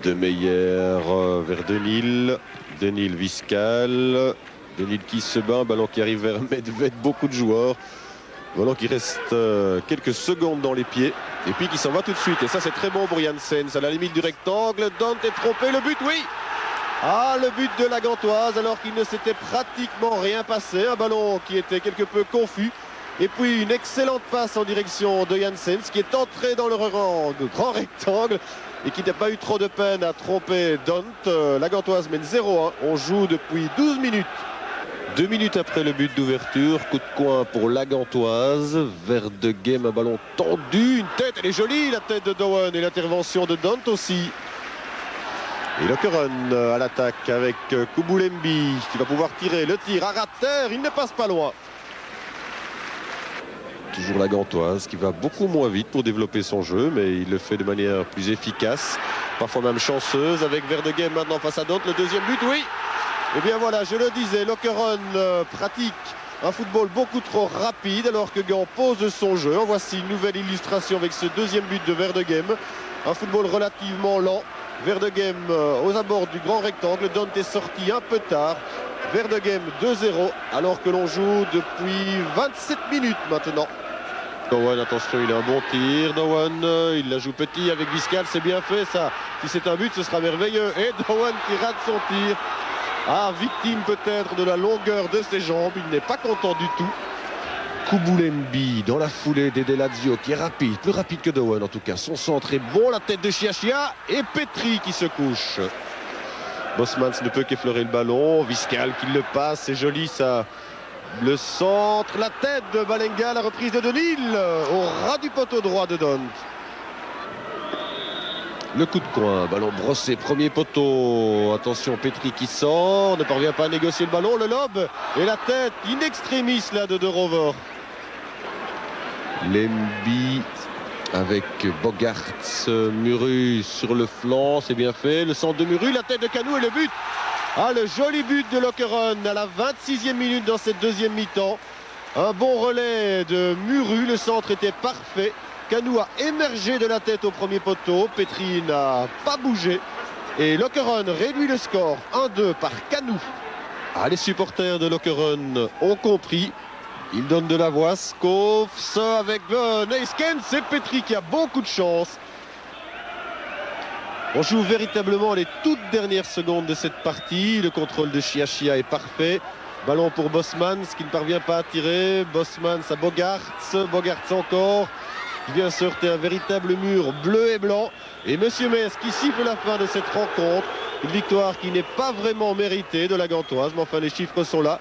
De Meyer vers Denil. Denil Viscal. Denil qui se bat, un ballon qui arrive vers Medved, beaucoup de joueurs. Ballon qui reste quelques secondes dans les pieds. Et puis qui s'en va tout de suite. Et ça c'est très bon pour Janssens. À la limite du rectangle, Dante est trompé. Le but, oui! Ah, le but de la Gantoise alors qu'il ne s'était pratiquement rien passé. Un ballon qui était quelque peu confus. Et puis une excellente passe en direction de Janssens qui est entré dans le rang de grand rectangle et qui n'a pas eu trop de peine à tromper Dante. La Gantoise mène 0-1. On joue depuis 12 minutes. 2 minutes après le but d'ouverture, coup de coin pour la Gantoise. Verdegem, un ballon tendu, une tête, elle est jolie la tête de Dowen et l'intervention de Dante aussi. Et Lokeren à l'attaque avec Kubulembi qui va pouvoir tirer. Le tir à ras de terre, il ne passe pas loin. Toujours la Gantoise qui va beaucoup moins vite pour développer son jeu, mais il le fait de manière plus efficace, parfois même chanceuse, avec Verdegem maintenant face à Dante. Le deuxième but, oui. Et bien voilà, je le disais, Lokeren pratique un football beaucoup trop rapide alors que Gand pose son jeu. En voici une nouvelle illustration avec ce deuxième but de Verdegem. Un football relativement lent. Verdegem aux abords du grand rectangle. Dante est sorti un peu tard. Verdegem 2-0 alors que l'on joue depuis 27 minutes maintenant. Dowen, attention, il a un bon tir. Dowen, il la joue petit avec Viscal, c'est bien fait ça. Si c'est un but, ce sera merveilleux. Et Dowen qui rate son tir. Ah, victime peut-être de la longueur de ses jambes. Il n'est pas content du tout. Kubulembi dans la foulée d'Ede Lazio qui est rapide, plus rapide que Dowen en tout cas. Son centre est bon, la tête de Chiachia et Petri qui se couche. Bosmans ne peut qu'effleurer le ballon. Viscal qui le passe, c'est joli ça. Le centre, la tête de Balenga, la reprise de Denil au ras du poteau droit de Dante. Le coup de coin, ballon brossé, premier poteau. Attention, Petri qui sort, ne parvient pas à négocier le ballon. Le lob et la tête in extremis là de Rover. Lembi avec Bogarts, Muru sur le flanc, c'est bien fait. Le centre de Muru, la tête de Kanou et le but. Ah, le joli but de Lokeren à la 26e minute dans cette deuxième mi-temps. Un bon relais de Muru, le centre était parfait. Kanou a émergé de la tête au premier poteau. Petri n'a pas bougé. Et Lokeren réduit le score 1-2 par Kanou. Ah, les supporters de Lokeren ont compris. Ils donnent de la voix. Skovs avec Neisken. C'est Petri qui a beaucoup de chance. On joue véritablement les toutes dernières secondes de cette partie. Le contrôle de Chiachia est parfait. Ballon pour Bosmans qui ne parvient pas à tirer. Bosmans à Bogarts. Bogarts encore. Qui vient se heurter un véritable mur bleu et blanc. Et Monsieur Metz qui siffle la fin de cette rencontre. Une victoire qui n'est pas vraiment méritée de la Gantoise. Mais enfin les chiffres sont là.